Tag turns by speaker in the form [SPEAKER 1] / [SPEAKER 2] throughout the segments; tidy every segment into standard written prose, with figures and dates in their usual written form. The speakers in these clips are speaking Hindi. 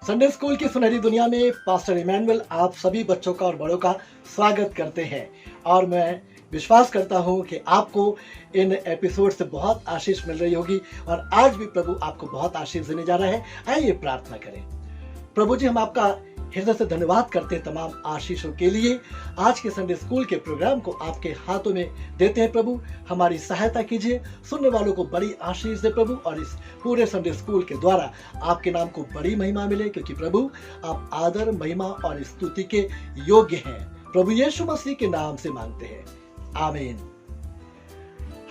[SPEAKER 1] संडे स्कूल की सुनहरी दुनिया में पास्टर इमैनुअल आप सभी बच्चों का और बड़ों का स्वागत करते हैं और मैं विश्वास करता हूं कि आपको इन एपिसोड से बहुत आशीष मिल रही होगी और आज भी प्रभु आपको बहुत आशीष देने जा रहा है। आइए प्रार्थना करें। प्रभु जी, हम आपका हृदय से धन्यवाद करते हैं तमाम आशीषों के लिए। आज के संडे स्कूल के प्रोग्राम को आपके हाथों में देते हैं प्रभु, हमारी सहायता कीजिए, सुनने वालों को बड़ी आशीष दे प्रभु, और इस पूरे संडे स्कूल के द्वारा आपके नाम को बड़ी महिमा मिले, क्योंकि प्रभु आप आदर, महिमा और स्तुति के योग्य हैं। प्रभु यीशु मसीह के नाम से मांगते हैं, आमीन।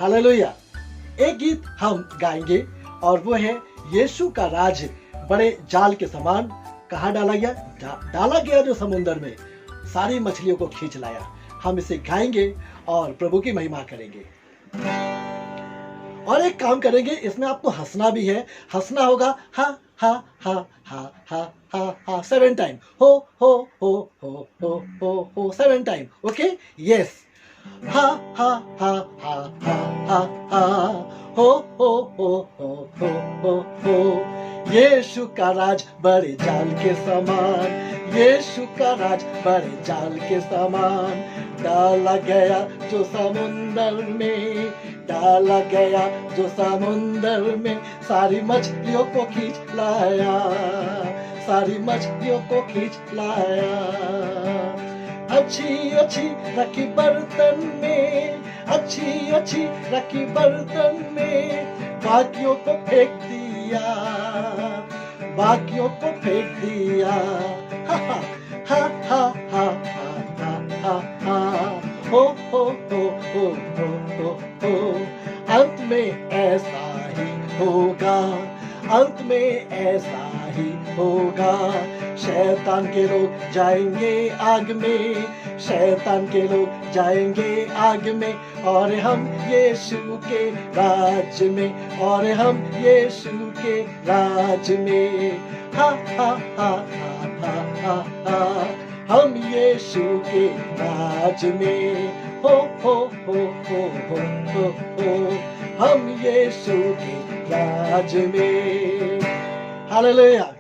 [SPEAKER 1] हालेलुया। एक गीत हम गाएंगे और वो है यीशु का राज बड़े जाल के समान कहाँ डाला गया? डाला गया जो समुद्र में सारी मछलियों को खींच लाया। हम इसे गाएंगे और प्रभु की महिमा करेंगे। और एक काम करेंगे, इसमें आपको हंसना भी है। हंसना होगा हा हा हा हा हा हा हा 7 टाइम। हो हो हो हो हो हो हो 7 टाइम। Okay, yes. हा हा हा हा हा हा हा हो हो हो हो हो हो हो। यीशु का राज बड़े जाल के समान, यीशु का राज बड़े जाल के समान, डाला गया जो समुंदर में, डाला गया जो समुंदर में, सारी मछलियों को खींच लाया, सारी मछलियों को खींच लाया। अच्छी अच्छी रखी बर्तन में, अच्छी अच्छी रखी बर्तन में, बाकियों को फेंक दिया, बाकियों को फेंक दिया। हा हा हा हा हा हा हा हा हो हो हो हो हो हो। अंत में ऐसा ही होगा, अंत में ऐसा ही होगा। शैतान के लोग जाएंगे आग में, शैतान के लोग जाएंगे आग में, और हम यीशु के राज में, और हम यीशु के राज में। हा हा हा हा हा हा हम यीशु के राज में। हो हो हो हो हो हो हो हम यीशु के राज में। हालेलुया।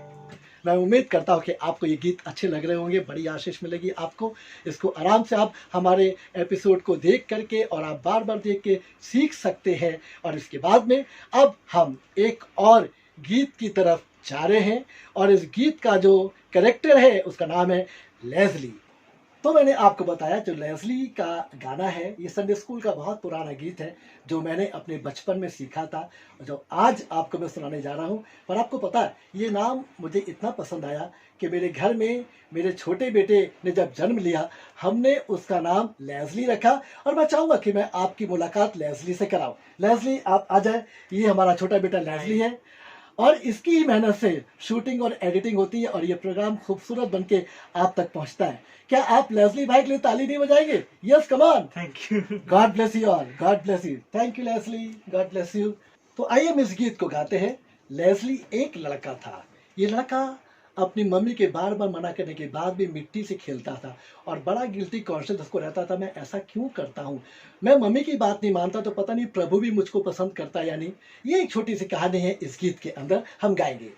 [SPEAKER 1] मैं उम्मीद करता हूँ कि आपको ये गीत अच्छे लग रहे होंगे, बड़ी आशीष मिलेगी आपको। इसको आराम से आप हमारे एपिसोड को देख करके और आप बार बार देख के सीख सकते हैं। और इसके बाद में अब हम एक और गीत की तरफ जा रहे हैं, और इस गीत का जो कैरेक्टर है उसका नाम है लेस्ली। तो मैंने आपको बताया जो लेस्ली का गाना है, ये संडे स्कूल का बहुत पुराना गीत है जो मैंने अपने बचपन में सीखा था, जो आज आपको मैं सुनाने जा रहा हूँ। पर आपको पता है, ये नाम मुझे इतना पसंद आया कि मेरे घर में मेरे छोटे बेटे ने जब जन्म लिया, हमने उसका नाम लेस्ली रखा। और मैं चाहूँगा कि मैं आपकी मुलाकात लेस्ली से कराऊँ। लेस्ली, आप आ जाए। ये हमारा छोटा बेटा लेस्ली है, और इसकी ही मेहनत से शूटिंग और एडिटिंग होती है और ये प्रोग्राम खूबसूरत बनके आप तक पहुंचता है। क्या आप लेस्ली भाई के लिए ताली नहीं बजाएंगे? Yes, come on.
[SPEAKER 2] Thank you.
[SPEAKER 1] God bless you all, God bless you. Thank you Leslie, God bless you. तो आइए हम इस गीत को गाते हैं। लेस्ली एक लड़का था। ये लड़का अपनी मम्मी के बार बार मना करने के बाद भी मिट्टी से खेलता था और बड़ा गिल्टी कॉन्शियस उसको रहता था, मैं ऐसा क्यों करता हूँ, मैं मम्मी की बात नहीं मानता तो पता नहीं प्रभु भी मुझको पसंद करता या नहीं। ये एक छोटी सी कहानी है इस गीत के अंदर, हम गाएंगे।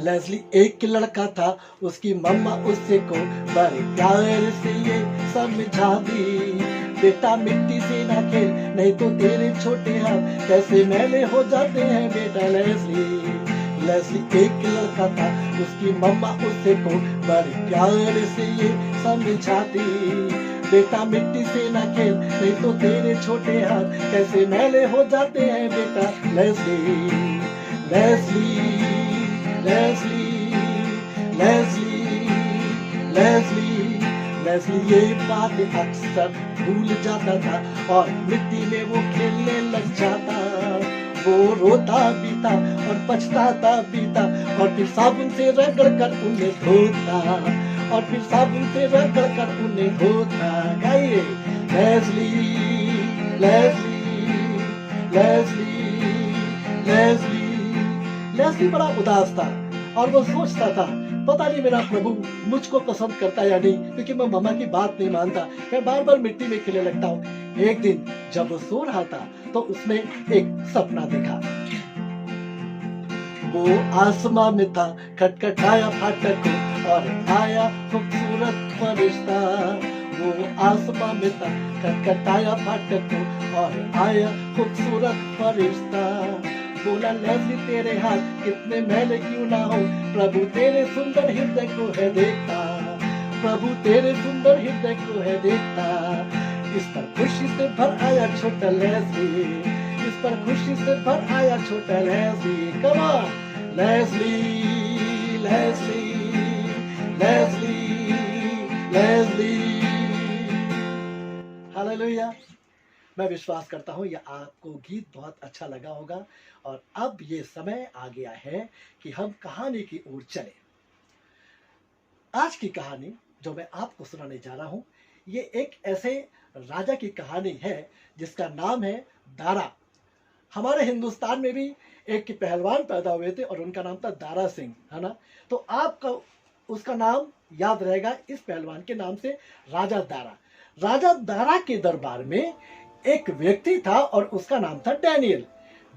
[SPEAKER 1] लेस्ली एक लड़का था, उसकी मम्मा उससे को बड़े प्यार से ये समझाती, बेटा मिट्टी से ना खेल, नहीं तो तेरे छोटे हाथ कैसे मैले हो जाते हैं बेटा। लेस्ली एक लड़का था, उसकी मम्मा उससे को बड़े प्यार से ये समझाती, बेटा मिट्टी से ना खेल, नहीं तो तेरे छोटे हाथ कैसे मैले हो जाते हैं बेटा। Leslie Leslie Leslie Leslie Leslie Leslie ये बात अक्सर भूल जाता था और मिट्टी में वो खेलने लग जाता। वो रोता बीता और पछताता बीता, और फिर साबुन से रगड़ कर उन्हें धोता, और फिर साबुन से रगड़ कर उन्हें धोता। गाइए। Leslie Leslie Leslie Leslie Leslie बड़ा उदास था और वो सोचता था, पता नहीं मेरा प्रभु मुझको पसंद करता या नहीं, क्योंकि मैं मम्मा की बात नहीं मानता, मैं बार बार मिट्टी में खेलने लगता हूँ। एक दिन जब वो सो रहा था तो उसने एक सपना देखा। वो आसमां में था, खटखटाया फाटक को और आया खूबसूरत फरिश्ता। वो आसमां में था, खटखटाया फाटक को और आया खूबसूरत फरिश्ता। बोला लेस्ली तेरे हाथ कितने मैले क्यों ना हो, प्रभु तेरे सुंदर हृदय को है देखता। प्रभु तेरे सुंदर हृदय को है देखता। इस पर खुशी से भर आया छोटा लेस्ली, इस पर खुशी से भर आया छोटा Leslie. Come on Leslie, Leslie, Leslie, Leslie. Hallelujah. मैं विश्वास करता हूँ यह आपको गीत बहुत अच्छा लगा होगा। और अब ये समय आ गया है कि हम कहानी की ओर चलें। आज की कहानी जो मैं आपको सुनाने जा रहा हूँ, ये एक ऐसे राजा की कहानी है जिसका नाम है दारा। हमारे हिंदुस्तान में भी एक पहलवान पैदा हुए थे और उनका नाम था दारा सिंह, है ना। तो आपका उसका नाम याद रहेगा इस पहलवान के नाम से, राजा दारा। राजा दारा के दरबार में एक व्यक्ति था और उसका नाम था डैनियल।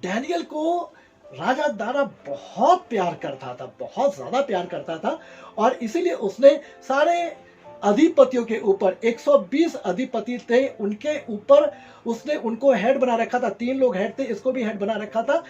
[SPEAKER 1] डैनियल को राजा दारा बहुत प्यार करता था, बहुत ज्यादा प्यार करता था। और इसीलिए उसने सारे अधिपतियों के ऊपर, 120 अधिपति थे, उनके ऊपर उसने उनको हेड बना रखा था। 3 लोग हेड थे, इसको भी हेड बना रखा था।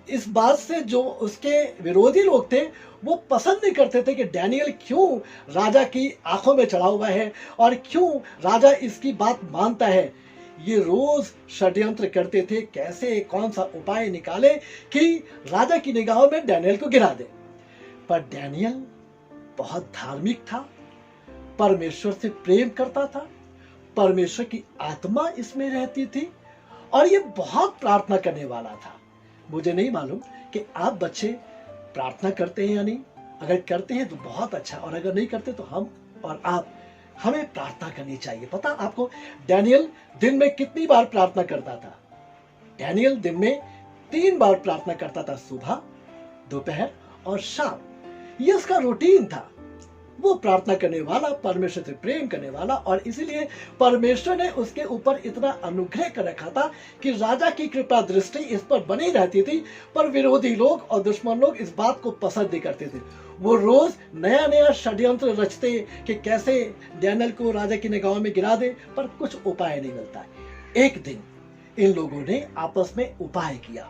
[SPEAKER 1] इस बात से जो उसके विरोधी लोग थे वो पसंद नहीं करते थे कि डैनियल क्यों राजा की आंखों में चढ़ा हुआ है और क्यों राजा इसकी बात मानता है। ये रोज षड्यंत्र करते थे, कैसे कौन सा उपाय निकाले कि राजा की निगाहों में डैनियल को गिरा दे। पर डैनियल बहुत धार्मिक था, परमेश्वर से प्रेम करता था, परमेश्वर की आत्मा इसमें रहती थी और ये बहुत प्रार्थना करने वाला था। मुझे नहीं मालूम कि आप बच्चे प्रार्थना करते हैं या नहीं। अगर करते हैं तो बहुत अच्छा, और अगर नहीं करते तो हम और आप, हमें प्रार्थना करनी चाहिए। पता आपको डैनियल दिन में कितनी बार प्रार्थना करता था? डैनियल दिन में 3 बार प्रार्थना करता था, सुबह, दोपहर और शाम। ये उसका रूटीन था। वो प्रार्थना करने वाला, परमेश्वर से प्रेम करने वाला, और इसीलिए परमेश्वर ने उसके ऊपर इतना अनुग्रह कर रखा था कि राजा की कृपा दृष्टि इस पर बनी रहती थी। पर विरोधी लोग और दुश्मन लोग इस बात को पसंद नहीं करते थे। वो रोज नया नया षड्यंत्र रचते कि कैसे डैनियल को राजा की निगाहों में गिरा दे, पर कुछ उपाय नहीं मिलता। एक दिन इन लोगों ने आपस में उपाय किया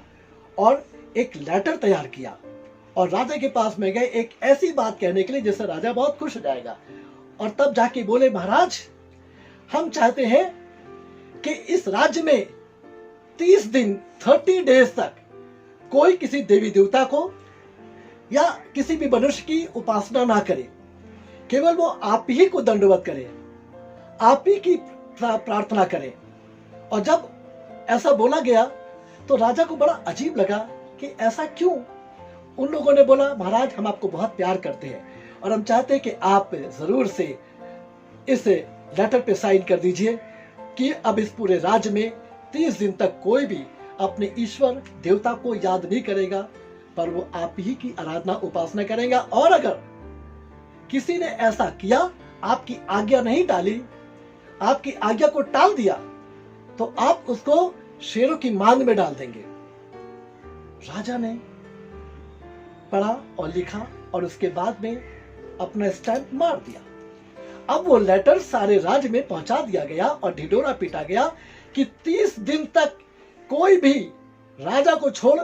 [SPEAKER 1] और एक लेटर तैयार किया और राजा के पास में गए एक ऐसी बात कहने के लिए जिससे राजा बहुत खुश हो जाएगा। और तब जाके बोले, महाराज, हम चाहते हैं कि इस राज्य में 30 दिन 30 डेज तक कोई किसी देवी देवता को या किसी भी मनुष्य की उपासना ना करे, केवल वो आप ही को दंडवत करे, आप ही की प्रार्थना करे। और जब ऐसा बोला गया तो राजा को बड़ा अजीब लगा कि ऐसा क्यों। उन लोगों ने बोला, महाराज, हम आपको बहुत प्यार करते हैं और हम चाहते हैं कि आप जरूर से इस लेटर पे साइन कर दीजिए कि अब इस पूरे राज्य में 30 दिन तक कोई भी अपने ईश्वर देवता को याद नहीं करेगा, पर वो आप ही की आराधना उपासना करेगा। और अगर किसी ने ऐसा किया, आपकी आज्ञा नहीं डाली, आपकी आज्ञा को टाल दिया, तो आप उसको शेरों की मांद में डाल देंगे। राजा ने पढ़ा और लिखा और उसके बाद में अपना स्टैंप मार दिया। अब वो लेटर सारे राज्य में पहुंचा दिया गया और ढिढोरा पीटा गया कि 30 दिन तक कोई भी राजा को छोड़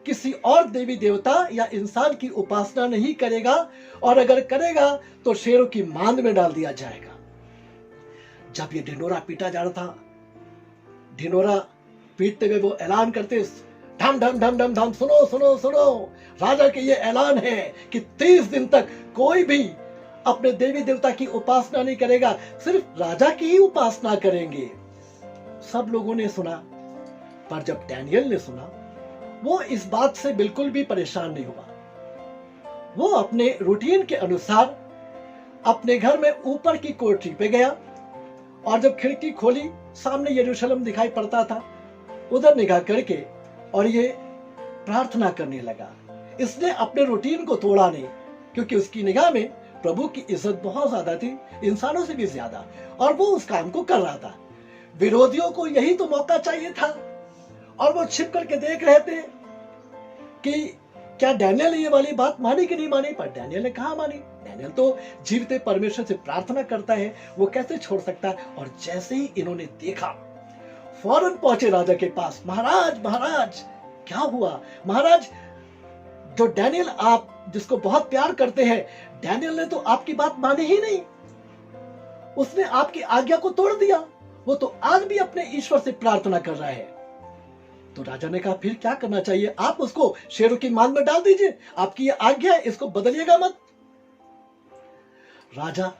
[SPEAKER 1] किसी और देवी देवता या इंसान की उपासना नहीं करेगा, और अगर करेगा तो शेरों की मांद में डाल दिया जाएगा। जब ये ढिढोरा पीटा जा रहा था, ढिढोरा पीटते हुए वो ऐलान करते, ढम ढम ढम ढम ढम, सुनो सुनो सुनो, राजा के ये ऐलान है कि 30 दिन तक कोई भी अपने देवी देवता की उपासना नहीं करेगा, सिर्फ राजा की ही उपासना करेंगे। सब लोगों ने सुना, पर जब डैनियल ने सुना, वो इस बात से बिल्कुल भी परेशान नहीं हुआ। वो अपने रूटीन के अनुसार अपने घर में ऊपर की कोठरी पे गया और जब खिड़की खोली, सामने यरूशलेम दिखाई पड़ता था, उधर निगाह करके और ये प्रार्थना करने लगा। इसने अपने रूटीन को तोड़ा नहीं, क्योंकि उसकी निगाह में प्रभु की इज्जत बहुत ज्यादा थी, इंसानों से भी ज्यादा, और वो उस काम को कर रहा था। विरोधियों को यही तो मौका चाहिए था और वो छिप करके देख रहे थे कि क्या डैनियल ने ये वाली बात मानी कि नहीं मानी, पर डैनियल ने कहा मानी। डैनियल तो जीवते परमेश्वर से प्रार्थना करता है, वो कैसे छोड़ सकता है। और जैसे ही इन्होंने देखा, फौरन पहुंचे राजा के पास। महाराज महाराज क्या हुआ? महाराज, जो डैनियल आप जिसको बहुत प्यार करते हैं, डैनियल ने तो आपकी बात मानी ही नहीं, उसने आपकी आज्ञा को तोड़ दिया। वो तो आज भी अपने ईश्वर से प्रार्थना कर रहा है। तो राजा ने कहा फिर क्या करना चाहिए? आप उसको शेरों की मान में डाल दीजिए, आपकी ये आज्ञा है, इसको बदलिएगा मत। राजा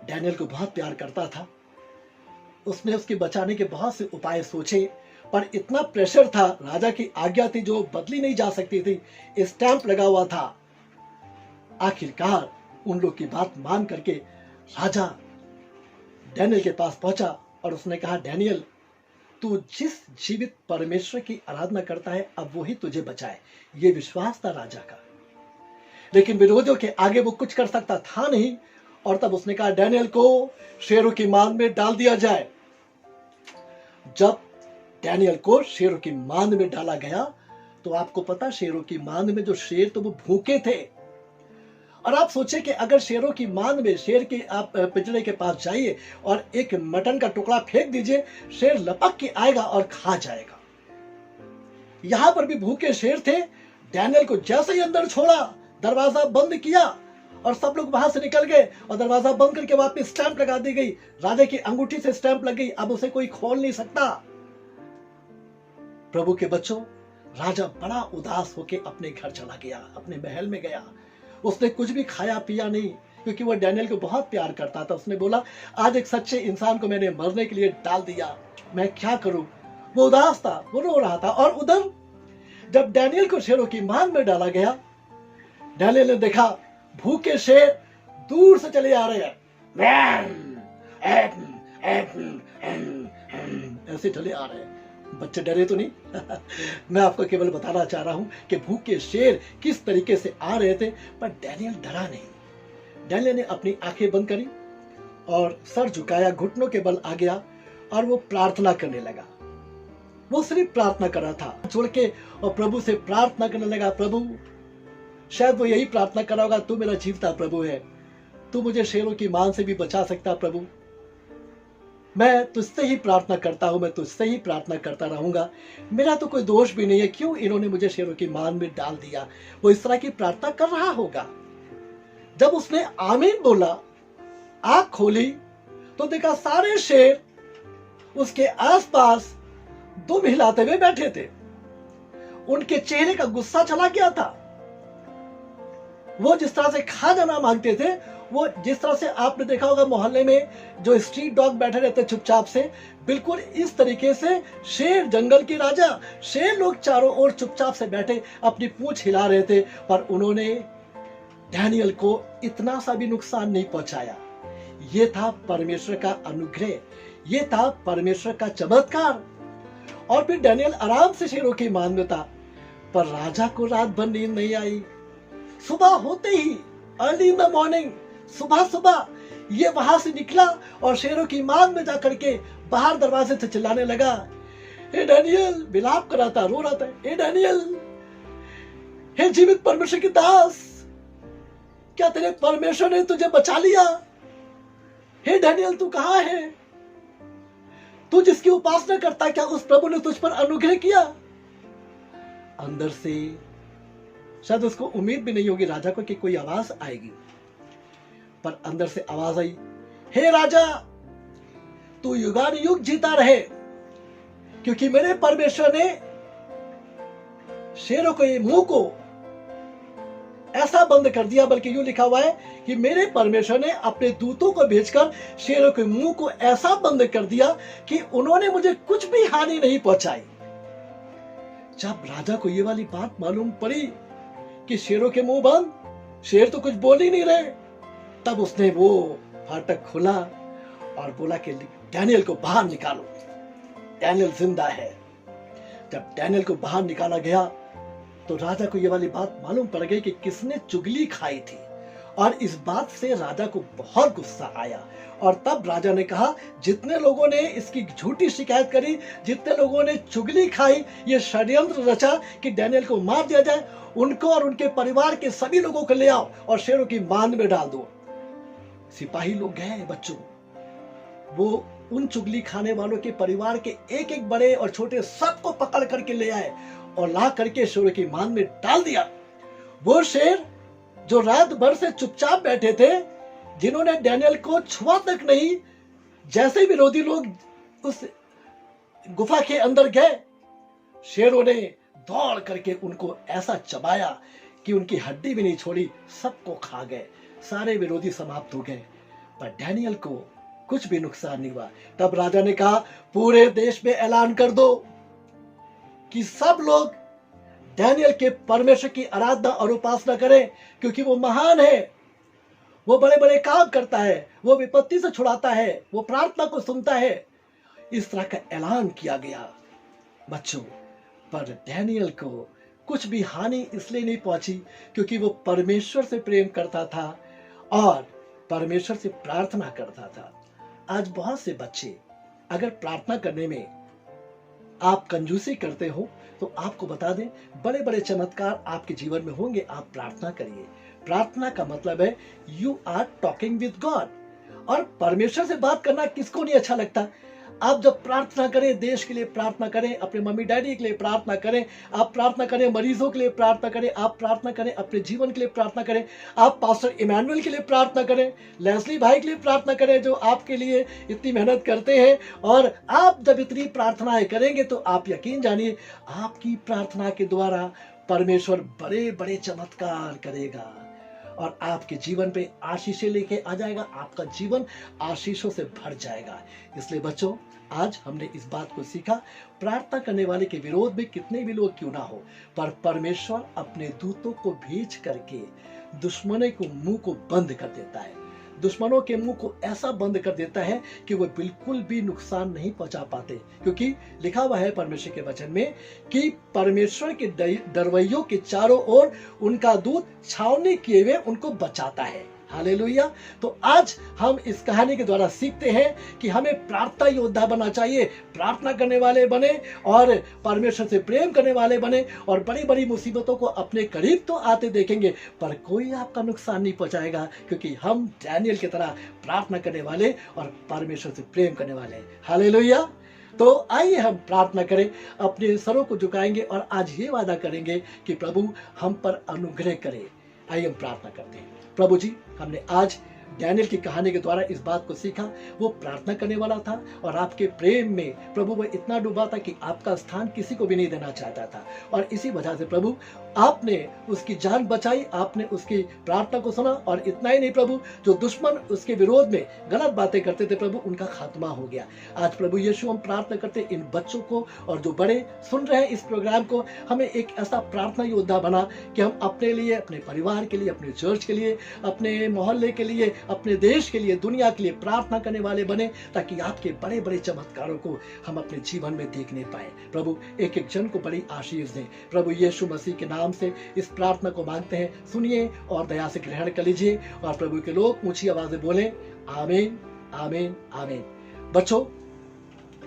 [SPEAKER 1] डैनियल को बहुत प्यार करता था, उसने उसके बचाने के बहुत से उपाय सोचे, पर इतना प्रेशर था, राजा की आज्ञा थी जो बदली नहीं जा सकती थी, स्टैंप लगा हुआ था। आखिरकार उन लोग की बात मान करके राजा डैनियल के पास पहुंचा और उसने कहा, डैनियल, तू जिस जीवित परमेश्वर की आराधना करता है, अब वही तुझे बचाए। ये विश्वास था राजा का, लेकिन विरोधियों के आगे वो कुछ कर सकता था नहीं। और तब उसने कहा, डैनियल को शेरों की मान में डाल दिया जाए। जब डैनियल को शेरों की मान में डाला गया, तो आपको पता, शेरों की मान में जो शेर तो वो भूखे थे। और आप सोचे कि अगर शेरों की मान में शेर के आप पिंजरे के पास जाइए और एक मटन का टुकड़ा फेंक दीजिए, शेर लपक के आएगा और खा जाएगा। यहां पर भी भूखे शेर थे। डैनियल को जैसे ही अंदर छोड़ा, दरवाजा बंद किया और सब लोग वहां से निकल गए और दरवाजा बंद करके वापस स्टैंप लगा दी गई। राजा की अंगूठी से स्टैंप लग गई, अब उसे कोई खोल नहीं सकता। प्रभु के बच्चों, राजा बड़ा उदास होकर अपने घर चला गया, अपने महल में गया। उसने कुछ भी खाया पिया नहीं, क्योंकि वह डैनियल को बहुत प्यार करता था। उसने बोला, आज एक सच्चे इंसान को मैंने मरने के लिए डाल दिया, मैं क्या करूं। वो उदास था, वो रो रहा था। और उधर जब डैनियल को शेरों की मान में डाला गया, डैनियल ने देखा भूखे शेर दूर से चले आ रहे हैं, ऐसे चले आ रहे हैं। बच्चे डरे तो नहीं? मैं आपको केवल बताना चाह रहा हूं कि भूखे शेर किस तरीके से आ रहे थे, पर डैनियल डरा नहीं। डैनियल ने अपनी आंखें बंद करी और सर झुकाया, घुटनों के बल आ गया और वो प्रार्थना करने लगा। वो सिर्फ प्रार्थना कर रहा था, छोड़ के, और प्रभु से प्रार्थना करने लगा। प्रभु, शायद वो यही प्रार्थना कर रहा होगा, तू मेरा जीवता प्रभु है, तू मुझे शेरों की मान से भी बचा सकता। प्रभु, मैं तुझसे ही प्रार्थना करता हूं, मैं तुझसे ही प्रार्थना करता रहूंगा, मेरा तो कोई दोष भी नहीं है, क्यों इन्होंने मुझे शेरों की मान में डाल दिया। वो इस तरह की प्रार्थना कर रहा होगा। जब उसने आमीन बोला, आंख खोली, तो देखा सारे शेर उसके आसपास दुम हिलाते हुए बैठे थे। उनके चेहरे का गुस्सा चला गया था। वो जिस तरह से खा जाना मांगते थे, वो जिस तरह से आपने देखा होगा मोहल्ले में जो स्ट्रीट डॉग बैठे रहते चुपचाप से, बिल्कुल इस तरीके से शेर, जंगल के राजा, शेर लोग चारों ओर चुपचाप से बैठे अपनी पूंछ हिला रहे थे। पर उन्होंने डैनियल को इतना सा भी नुकसान नहीं पहुंचाया। ये था परमेश्वर का अनुग्रह, ये था परमेश्वर का चमत्कार। और फिर डैनियल आराम से शेरों की मान में था, पर राजा को रात भर नींद नहीं आई। सुबह होते ही, अर्ली इन द मॉर्निंग, सुबह सुबह ये वहां से निकला और शेरों की मान में जाकर के बाहर दरवाजे से चिल्लाने लगा, हे डैनियल, विलाप कर रहा था, रो रहा था, हे डैनियल, हे जीवित परमेश्वर की दास, क्या तेरे परमेश्वर ने तुझे बचा लिया? हे डैनियल, तू कहां है? तू जिसकी उपासना करता, क्या उस प्रभु ने तुझ पर अनुग्रह किया? अंदर से शायद उसको उम्मीद भी नहीं होगी राजा को कि कोई आवाज आएगी, पर अंदर से आवाज आई, हे राजा, तू युगानुयुग जीता रहे, क्योंकि मेरे परमेश्वर ने शेरों के मुंह को ऐसा बंद कर दिया। बल्कि यूं लिखा हुआ है कि मेरे परमेश्वर ने अपने दूतों को भेजकर शेरों के मुंह को ऐसा बंद कर दिया कि उन्होंने मुझे कुछ भी हानि नहीं पहुंचाई। जब राजा को ये वाली बात मालूम पड़ी कि शेरों के मुंह बंद, शेर तो कुछ बोल ही नहीं रहे, तब उसने वो फाटक खोला और बोला कि डैनियल को बाहर निकालो, डैनियल जिंदा है। जब डैनियल को बाहर निकाला गया तो राजा को ये वाली बात मालूम पड़ गई कि किसने चुगली खाई थी और इस बात से राजा को बहुत गुस्सा आया। और तब राजा ने कहा, जितने लोगों ने इसकी झूठी शिकायत करी, जितने लोगों ने चुगली खाई, ये षड्यंत्र रचा कि डैनियल को मार दिया जाए, उनको और उनके परिवार के सभी लोगों को ले आओ और शेरों की मांद में डाल दो। सिपाही लोग गए बच्चों, वो उन चुगली खाने वालों के परिवार के एक एक बड़े और छोटे सबको पकड़ करके ले आए और ला करके शेरों की मांद में डाल दिया। वो शेर जो रात भर से चुपचाप बैठे थे, जिन्होंने डैनियल को छुआ तक नहीं, जैसे विरोधी लोग उस गुफा के अंदर गए, शेरों ने दौड़ करके उनको ऐसा चबाया कि उनकी हड्डी भी नहीं छोड़ी, सबको खा गए, सारे विरोधी समाप्त हो गए, पर डैनियल को कुछ भी नुकसान नहीं हुआ। तब राजा ने कहा, पूरे देश में ऐलान कर दो कि सब लोग डैनियल के परमेश्वर की आराधना और उपासना करें, क्योंकि वो महान है, वो बड़े बड़े काम करता है, वो विपत्ति से छुड़ाता है, वो प्रार्थना को सुनता है। इस तरह का ऐलान किया गया बच्चों। पर डैनियल को कुछ भी हानि इसलिए नहीं पहुंची क्योंकि वो परमेश्वर से प्रेम करता था और परमेश्वर से प्रार्थना करता था। आज बहुत से बच्चे अगर प्रार्थना करने में आप कंजूसी करते हो तो आपको बता दें, बड़े बड़े चमत्कार आपके जीवन में होंगे। आप प्रार्थना करिए। प्रार्थना का मतलब है you are talking with God. और परमेश्वर से बात करना किसको नहीं अच्छा लगता। आप जब प्रार्थना करें, देश के लिए प्रार्थना करें, अपने मम्मी डैडी के लिए प्रार्थना करें, आप प्रार्थना करें, मरीजों के लिए प्रार्थना करें, आप प्रार्थना करें, अपने जीवन के लिए प्रार्थना करें, आप पास्टर इमैनुअल के लिए प्रार्थना करें, लेस्ली भाई के लिए प्रार्थना करें जो आपके लिए इतनी मेहनत करते हैं। और आप जब इतनी प्रार्थनाएं करेंगे तो आप यकीन जानिए, आपकी प्रार्थना के द्वारा परमेश्वर बड़े बड़े चमत्कार करेगा और आपके जीवन पे आशीषें लेके आ जाएगा। आपका जीवन आशीषों से भर जाएगा। इसलिए बच्चों, आज हमने इस बात को सीखा, प्रार्थना करने वाले के विरोध में कितने भी लोग क्यों ना हो, पर परमेश्वर अपने दूतों को भेज करके दुश्मनों को मुंह को बंद कर देता है। दुश्मनों के मुंह को ऐसा बंद कर देता है कि वो बिल्कुल भी नुकसान नहीं पहुंचा पाते, क्योंकि लिखा हुआ है परमेश्वर के वचन में कि परमेश्वर के डरवैयों के चारों ओर उनका दूत छावनी किए हुए उनको बचाता है। हालेलुया। तो आज हम इस कहानी के द्वारा सीखते हैं कि हमें प्रार्थना योद्धा बनना चाहिए, प्रार्थना करने वाले बने और परमेश्वर से प्रेम करने वाले बने और बड़ी बड़ी मुसीबतों को अपने करीब तो आते देखेंगे पर कोई आपका नुकसान नहीं पहुंचाएगा, क्योंकि हम डैनियल की तरह प्रार्थना करने वाले और परमेश्वर से प्रेम करने वाले। हालेलुया। तो आइए हम प्रार्थना करें, अपने सरों को झुकाएंगे और आज ये वादा करेंगे कि प्रभु हम पर अनुग्रह करे। आइए हम प्रार्थना करते हैं। प्रभु जी, हमने आज डैनियल की कहानी के द्वारा इस बात को सीखा, वो प्रार्थना करने वाला था और आपके प्रेम में प्रभु वो इतना डूबा था कि आपका स्थान किसी को भी नहीं देना चाहता था। और इसी वजह से प्रभु आपने उसकी जान बचाई, आपने उसकी प्रार्थना को सुना और इतना ही नहीं प्रभु, जो दुश्मन उसके विरोध में गलत बातें करते थे प्रभु, उनका खात्मा हो गया। आज प्रभु यीशु हम प्रार्थना करते इन बच्चों को और जो बड़े सुन रहे हैं इस प्रोग्राम को, हमें एक ऐसा प्रार्थना योद्धा बना कि हम अपने लिए, अपने परिवार के लिए, अपने चर्च के लिए, अपने मोहल्ले के लिए, अपने देश के लिए, दुनिया के लिए प्रार्थना करने वाले बने, ताकि आपके बड़े बड़े चमत्कारों को हम अपने जीवन में देखने पाए। प्रभु एक एक जन को बड़ी आशीष दें। प्रभु यीशु मसीह के नाम से इस प्रार्थना को मांगते हैं, सुनिए और दया से ग्रहण कर लीजिए। और प्रभु के लोग ऊंची आवाज में बोले आमीन, आमीन, आमीन। बच्चों,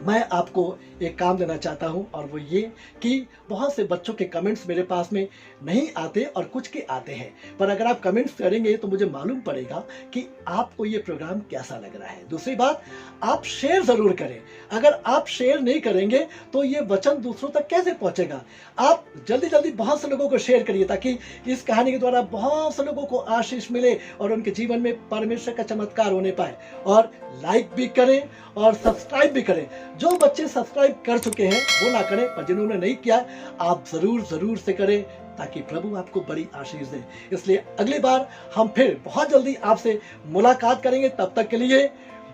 [SPEAKER 1] मैं आपको एक काम देना चाहता हूं और वो ये कि बहुत से बच्चों के कमेंट्स मेरे पास में नहीं आते और कुछ के आते हैं, पर अगर आप कमेंट्स करेंगे तो मुझे मालूम पड़ेगा कि आपको ये प्रोग्राम कैसा लग रहा है। दूसरी बात, आप शेयर जरूर करें। अगर आप शेयर नहीं करेंगे तो ये वचन दूसरों तक कैसे पहुंचेगा। आप जल्दी जल्दी बहुत से लोगों को शेयर करिए ताकि इस कहानी के द्वारा बहुत से लोगों को आशीष मिले और उनके जीवन में परमेश्वर का चमत्कार होने पाए। और लाइक भी करें और सब्सक्राइब भी करें। जो बच्चे सब्सक्राइब कर चुके हैं वो ना करें, पर जिन्होंने नहीं किया आप जरूर से करें ताकि प्रभु आपको बड़ी आशीष दे। इसलिए अगली बार हम फिर बहुत जल्दी आपसे मुलाकात करेंगे। तब तक के लिए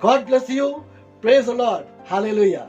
[SPEAKER 1] God bless you, praise the Lord, hallelujah.